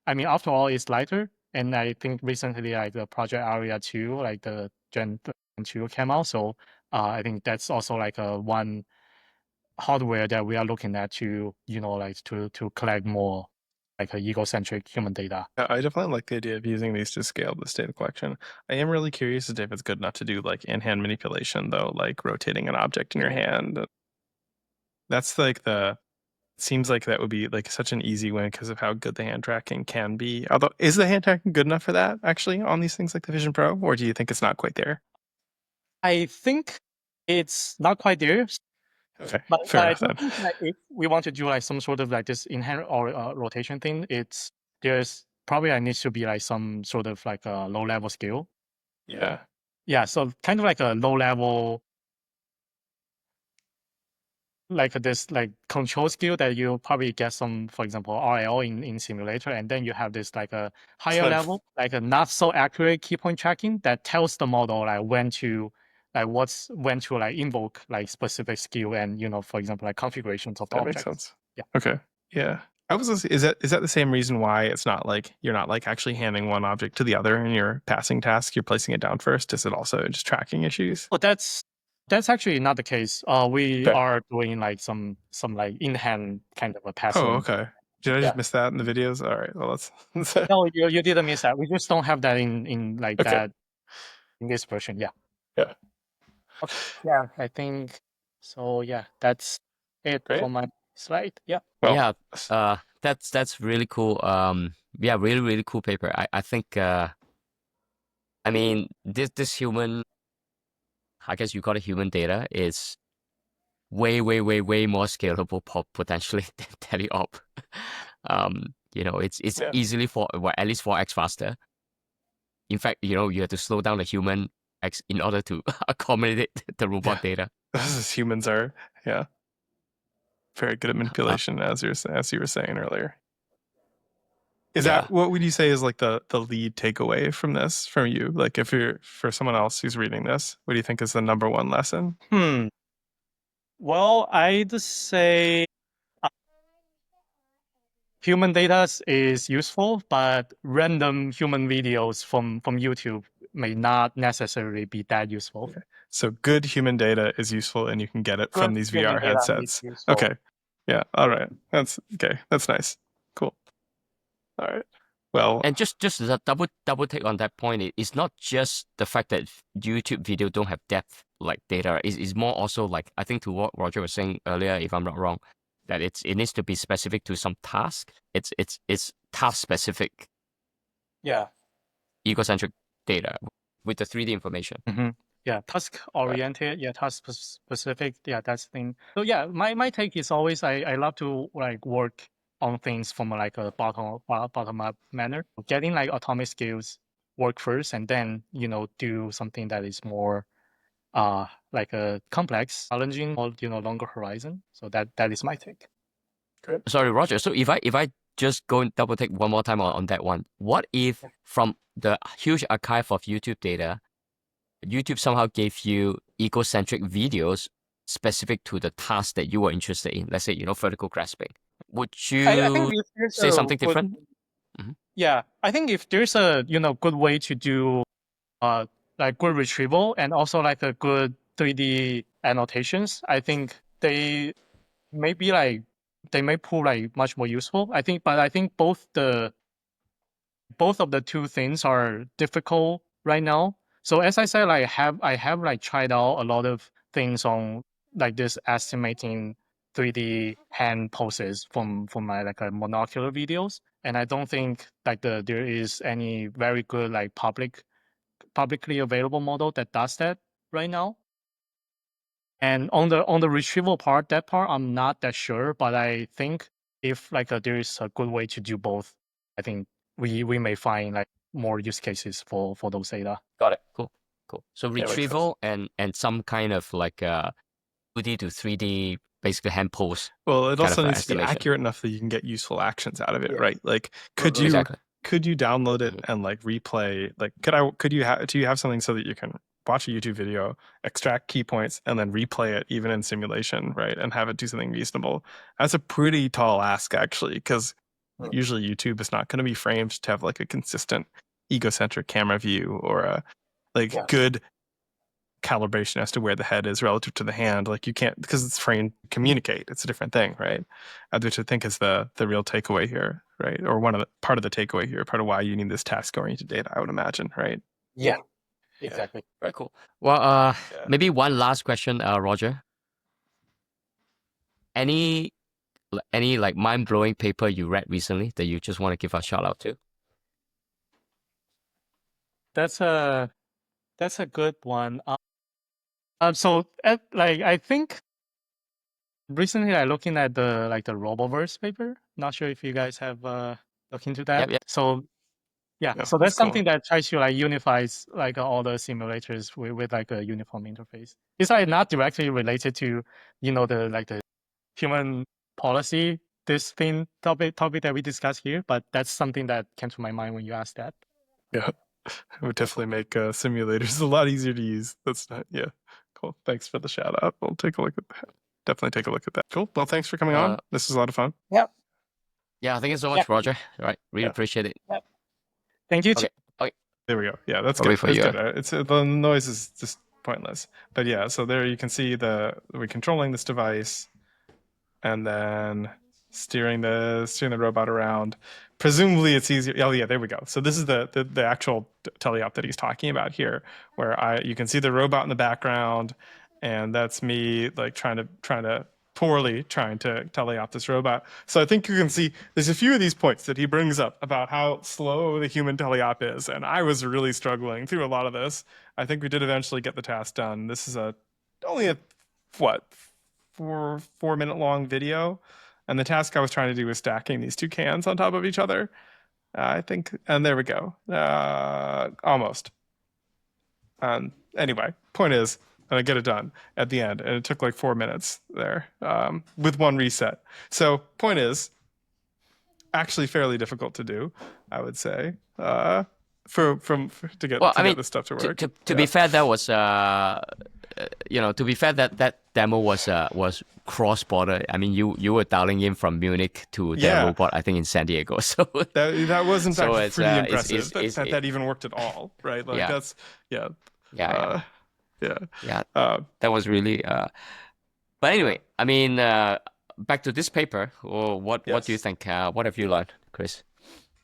I mean, after all, it's lighter. And I think recently, like the Project Aria 2, like the Gen 2 came out. So I think that's also like a one hardware that we are looking at to, like to collect more like a egocentric human data. Yeah, I definitely like the idea of using these to scale this data collection. I am really curious if it's good enough to do like in-hand manipulation though, like rotating an object in your hand. That's like seems like that would be like such an easy win because of how good the hand tracking can be. Although, is the hand tracking good enough for that actually on these things like the Vision Pro, or do you think it's not quite there? I think it's not quite there. Okay, But fair I enough don't then. think like if we want to do like some sort of like this inherent or rotation thing, there's probably needs to be like some sort of like a low level skill. Yeah. Yeah, so kind of like a low level, like this like control skill that you probably get some, for example, RL in simulator, and then you have this like a higher then- level, like a not so accurate key point tracking that tells the model like when to like invoke like specific skill and for example like configurations of the That makes objects. sense. Yeah. Okay. Yeah. I was gonna say, is that the same reason why it's not like you're not like actually handing one object to the other in your passing task? You're placing it down first. Is it also just tracking issues? Well, that's actually not the case. We Okay. are doing like some like in hand kind of a Oh, passing. okay. Did I just Yeah. miss that in the videos? All right. Well, let's. No, you didn't miss that. We just don't have that in like Okay. that in this version. Yeah. Yeah. Okay. Yeah, I think so. Yeah, that's it Great. for my slide. Yeah. Well, Yeah, that's really cool. Yeah, really really cool paper. I think I mean this human, I guess you call it human data, is way way more scalable potentially than teleop. It's Yeah. easily at least 4x faster. In fact, you have to slow down the human X in order to accommodate the robot data. As humans are, yeah, very good at manipulation, as you were saying earlier. Is that what would you say is like the lead takeaway from this from you? Like if you're for someone else who's reading this, what do you think is the number one lesson? Well, I'd say human data is useful, but random human videos from YouTube may not necessarily be that useful. Okay. So good human data is useful, and you can get it from these human VR data is headsets. useful. Okay. Yeah. All right. That's okay. That's nice. Cool. All right. Well, And just a double take on that point, it's not just the fact that YouTube video don't have depth like data. It's more also like, I think to what Roger was saying earlier, if I'm not wrong, that it needs to be specific to some task. It's task specific. Yeah. Egocentric data with the 3D information. Mm-hmm. Yeah, task oriented. Yeah, task specific. Yeah, that's the thing. So yeah, my take is always I love to like work on things from like a bottom up manner. Getting like atomic skills work first, and then do something that is more like a complex, challenging, or longer horizon. So that is my take. Great. Sorry, Roger. So if I just go and double take one more time on that one, what if from the huge archive of YouTube data, YouTube somehow gave you egocentric videos specific to the task that you were interested in? Let's say, vertical grasping. Would you I think if there's say a something good- different? Yeah, I think if there's a good way to do like good retrieval and also like a good 3D annotations, I think they may prove like much more useful. I think both of the two things are difficult right now. So as I said, I have like tried out a lot of things on like this estimating 3D hand poses from my like monocular videos, and I don't think like there is any very good like publicly available model that does that right now. And on the retrieval part, that part I'm not that sure, but I think if like there is a good way to do both, I think we may find like more use cases for those data. Got it. Cool. So makes sense. retrieval and some kind of like 2D to 3D basically hand pose. Well, it kind also of needs to be estimation. accurate enough that you can get useful actions out of it, Yeah. right? Like, could you Exactly. could you download it and like replay? Like, do you have something so that you can watch a YouTube video, extract key points, and then replay it even in simulation, right? And have it do something reasonable. That's a pretty tall ask, actually, because usually YouTube is not going to be framed to have like a consistent egocentric camera view or a good calibration as to where the head is relative to the hand. Like you can't, because it's framed to communicate. It's a different thing, right? Which I think is the real takeaway here, right? Or part of the takeaway here, part of why you need this task-oriented data, I would imagine, right? Yeah, exactly. Very cool. Well, maybe one last question, Roger. Any like mind-blowing paper you read recently that you just want to give a shout out to? That's a good one. So I think recently I looking at the Roboverse paper. Not sure if you guys have looked into that. Yep. So yeah, Yeah, so that's that's cool. something that tries to unifies all the simulators with like a uniform interface. It's not directly related to the human policy topic that we discussed here, but that's something that came to my mind when you asked that. Yeah, it would definitely make simulators a lot easier to use. That's not, yeah, cool. Thanks for the shout out. We'll take a look at that. Definitely take a look at that. Cool. Well, thanks for coming on. This is a lot of fun. Yep. Yeah, thank you so much, Roger. All right, really appreciate it. Yep. Thank you. Okay. There we go. Yeah, that's Sorry good. for That's you. good. It's the noise is just pointless. But yeah, so there you can see we're controlling this device, and then steering the robot around. Presumably, it's easier. Oh yeah, there we go. So this is the actual teleop that he's talking about here, where you can see the robot in the background, and that's me like trying to teleop this robot. So I think you can see there's a few of these points that he brings up about how slow the human teleop is, and I was really struggling through a lot of this. I think we did eventually get the task done. This is only a 4 minute long video, and the task I was trying to do was stacking these two cans on top of each other. I think, and there we go, almost. Anyway, point is, and I get it done at the end, and it took like 4 minutes there with one reset. So point is, actually fairly difficult to do, I would say, to get this stuff to work. To be fair, that was that demo was cross-border. I mean, you were dialing in from Munich to the robot, I think, in San Diego. So that was in fact so pretty impressive. That even worked at all, right? Like that's that was really. But anyway, I mean, back to this paper. What do you think? What have you learned, Chris?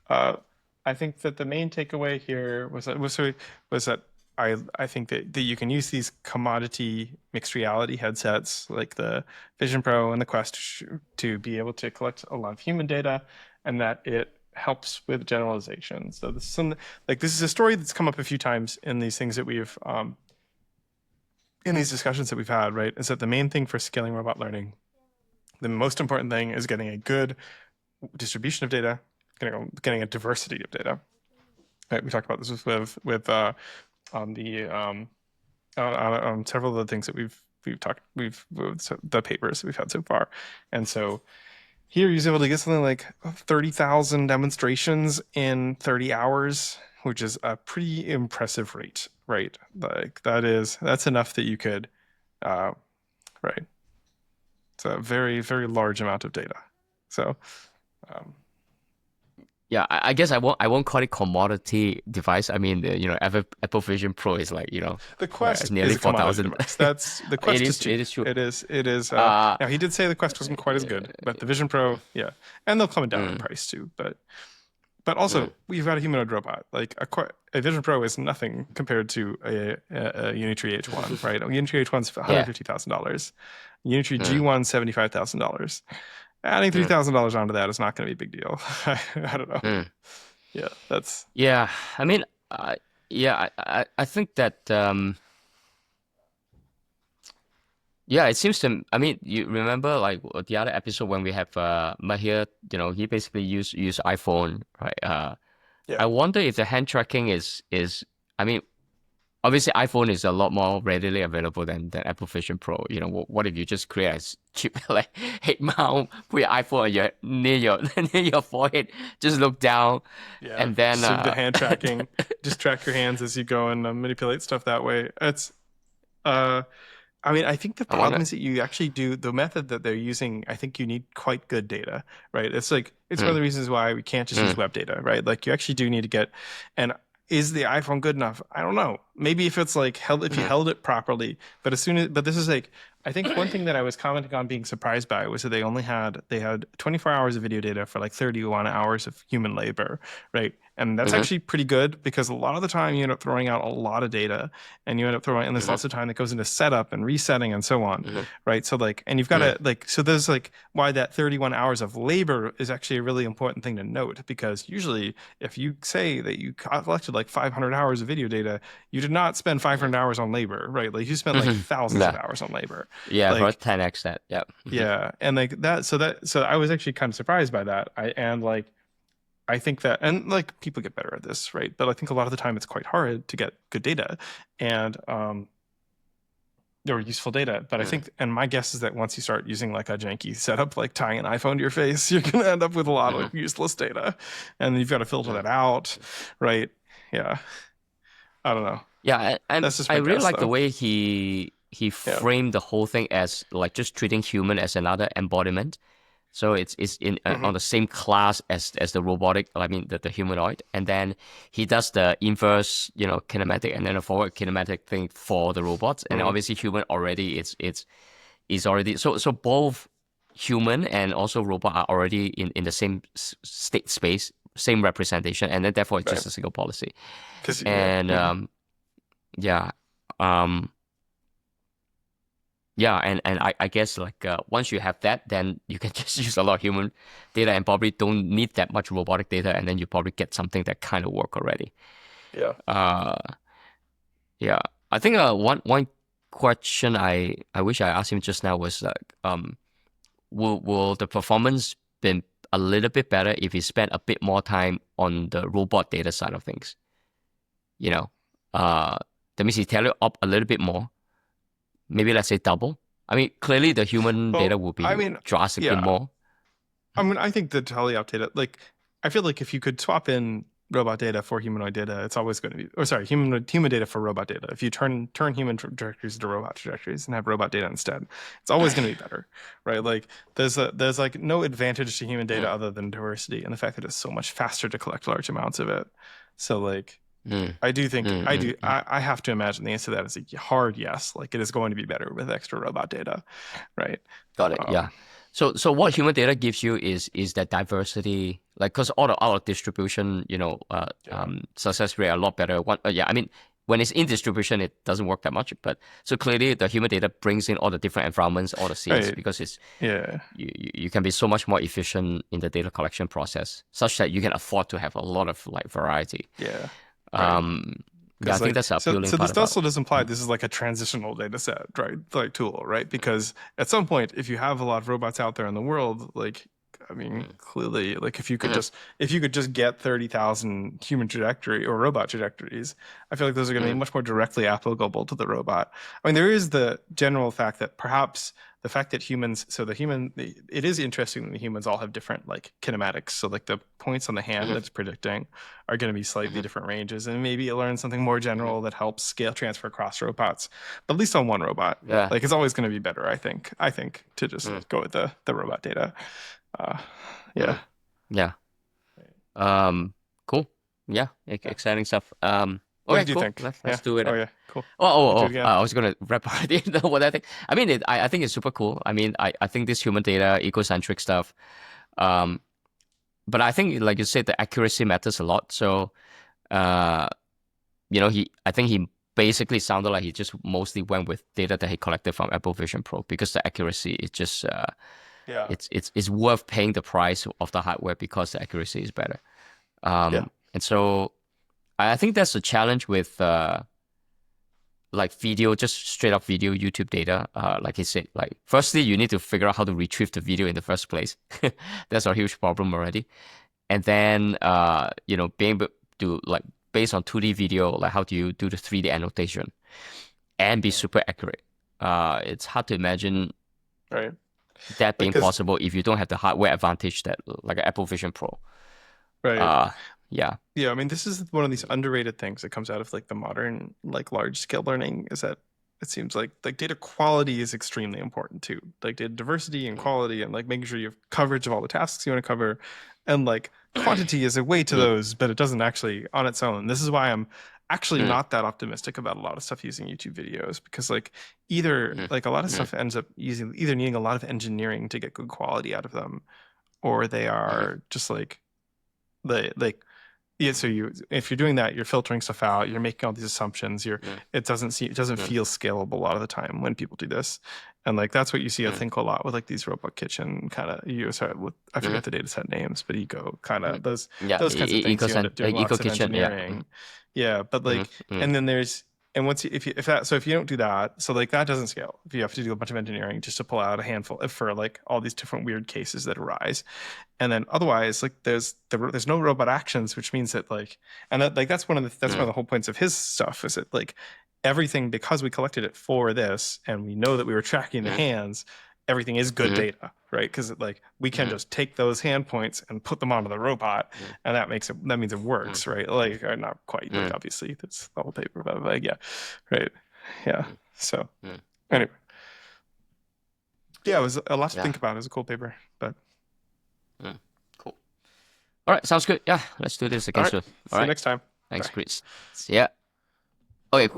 I think that the main takeaway here was that I think that you can use these commodity mixed reality headsets like the Vision Pro and the Quest to be able to collect a lot of human data, and that it helps with generalization. So this is a story that's come up a few times in these things that we've in these discussions that we've had, right? Is that the main thing for scaling robot learning, the most important thing is getting a good distribution of data, getting a diversity of data. Right? We talked about this with on several of the things that the papers that we've had so far, and so here he's able to get something like 30,000 demonstrations in 30 hours, which is a pretty impressive rate, right? Like that's enough that you could, right? It's a very, very large amount of data. So, yeah, I guess I won't call it commodity device. I mean, Apple Vision Pro is like, the Quest nearly is a commodity 4,000. device. That's the Quest is cheap. It is true. It is. Now he did say the Quest wasn't quite as good, but the Vision Pro, yeah, and they'll come down in price too. But also we've got a humanoid robot. Like a Vision Pro is nothing compared to a Unitree H1, right? A Unitree H1's $150,000. Unitree G1 $75,000. Adding $3,000 onto that is not going to be a big deal. I don't know. Yeah, that's. Yeah, I mean, I think that. Yeah, it seems to. I mean, you remember like the other episode when we have Mahir? He basically use iPhone, right? Yeah. I wonder if the hand tracking is. I mean, obviously iPhone is a lot more readily available than Apple Vision Pro. You know, what if you just create a cheap like head mount, put your iPhone on near your near your forehead, just look down, Yeah, and then just do the hand tracking. Just track your hands as you go and manipulate stuff that way. It's uh I mean, I think the I wonder. problem is that you actually do the method that they're using. I think you need quite good data, right? It's like it's one of Mm, the reasons why we can't just use mm, web data, right? Like you actually do need to get, and is the iPhone good enough? I don't know. Maybe if it's like held, if you mm, held it properly, but as soon as, but this is like, I think one thing that I was commenting on being surprised by was that they had 24 hours of video data for like 31 hours of human labor, right? And that's mm, actually pretty good because a lot of the time you end up throwing out a lot of data and you end up throwing, and there's mm, lots of time that goes into setup and resetting and so on, mm, right? So like, and you've got mm, to like, so there's like why that 31 hours of labor is actually a really important thing to note because usually if you say that you collected like 500 hours of video data, you did not spend 500 hours on labor, right? Like you spent like mm. thousands of Yeah, hours on labor. yeah, for Like, 10x that. Yeah. yeah, and like so I was actually kind of surprised by that. And like I think that, and like people get better at this, right? But I think a lot of the time it's quite hard to get good data and or useful data. But I Mm, think, and my guess is that once you start using like a janky setup, like tying an iPhone to your face, you're gonna end up with a lot of mm, useless data, and you've got to filter mm. that out, right? Yeah, I don't know. Yeah, and That's just I my really guess, like the though. way he Yeah. framed the whole thing as like just treating human as another embodiment. So it's in Hmm. on the same class as the robotic, I mean the humanoid, and then he does the inverse, kinematic, and then a forward kinematic thing for the robots, and Hmm. obviously human already it's is already so both human and also robot are already in the same state space, same representation, and then therefore it's Right. just a single policy, Because yeah, and yeah. yeah. Um, yeah, and I guess like once you have that, then you can just use a lot of human data and probably don't need that much robotic data, and then you probably get something that kind of work already. Yeah. Uh, yeah, I think one question I wish I asked him just now was like will the performance been a little bit better if he spent a bit more time on the robot data side of things? You know, uh, that means he tell it up a little bit more, maybe let's say double. I mean, clearly the human data Well, will I be mean, drastically yeah. more. I mean, I think the tele update it. Like, I feel like if you could swap in robot data for humanoid data, it's always going to be, or sorry, human data for robot data. If you turn human trajectories into robot trajectories and have robot data instead, it's always going to be better, right? Like, there's like no advantage to human data Mm, other than diversity and the fact that it's so much faster to collect large amounts of it. So like. mm, I do think mm, mm, mm. I have to imagine the answer to that is a hard yes. Like it is going to be better with extra robot data, right? Got it. Yeah. Um, So what human data gives you is that diversity, like because all the our distribution, yeah, success rate are a lot better. Yeah, I mean when it's in distribution, it doesn't work that much. But so clearly the human data brings in all the different environments, all the scenes, right. because it's Yeah, you can be so much more efficient in the data collection process, such that you can afford to have a lot of like variety. yeah, right. Um, yeah, I Because think like that's the appealing so part this about also it. does imply this is like a transitional data set, right? Like tool, right? Because at some point, if you have a lot of robots out there in the world, like I mean, Mm, clearly, like mm, if you could just get 30,000 human trajectory or robot trajectories, I feel like those are going to be mm, much more directly applicable to the robot. I mean, there is the general fact that perhaps the fact that humans, so it is interesting that the humans all have different like kinematics. So like the points on the hand mm, that's predicting are going to be slightly mm, different ranges, and maybe it learns something more mm. general that helps scale transfer across robots, but at least on one robot. Yeah. Like it's always going to be better, I think. I think to Mm, just go with the robot data. Uh, yeah. mm. Yeah. Cool. Yeah, Yeah. exciting stuff. What Okay, did you cool. think? Let's Yeah. do it. Oh yeah. Cool. Oh, oh, We do oh. it again. I was gonna wrap up the end of what I think. I mean, I think it's super cool. I mean, I think this human data, ecocentric stuff. Um, but I think, like you said, the accuracy matters a lot. So, uh, I think he basically sounded like he just mostly went with data that he collected from Apple Vision Pro because the accuracy is just, Yeah. it's worth paying the price of the hardware because the accuracy is better. Yeah. And so I think that's the challenge with like video, just straight up video YouTube data. Like I said, like firstly you need to figure out how to retrieve the video in the first place. That's a huge problem already. And then being able to like based on 2D video, like how do you do the 3D annotation and be super accurate? It's hard to imagine Right. that being Because possible if you don't have the hardware advantage that like an Apple Vision Pro. right. Yeah. Yeah, I mean, this is one of these underrated things that comes out of like the modern, like large scale learning is that it seems like data quality is extremely important too. Like data diversity and quality and like making sure you have coverage of all the tasks you want to cover. And like quantity is a way to those, but it doesn't actually on its own. This is why I'm actually not that optimistic about a lot of stuff using YouTube videos because like either like a lot of stuff ends up using either needing a lot of engineering to get good quality out of them, or they are just like like yeah, so if you're doing that, you're filtering stuff out, you're making all these assumptions, it doesn't feel scalable a lot of the time when people do this. And like that's what you see I think a lot with like these robot kitchen kind of with I forget the data set names, but eco kind of those kinds of things you end up doing lots of kitchen, engineering. Yeah, but like and then there's and once you, if you don't do that, so like that doesn't scale. If you have to do a bunch of engineering just to pull out a handful for like all these different weird cases that arise. And then otherwise like there's no robot actions, which means that like and that, like that's one of the whole points of his stuff is that like everything, because we collected it for this and we know that we were tracking the hands, everything is good data, right? Because like we can just take those hand points and put them onto the robot, and that means it works, right? Like not quite, like obviously that's the whole paper, but like yeah, right, yeah. So anyway, yeah, it was a lot to think about. It was a cool paper, but. Cool. All right, sounds good. Yeah, let's do this again soon. See you next time. Thanks, Bye. Chris. See ya. Okay, cool.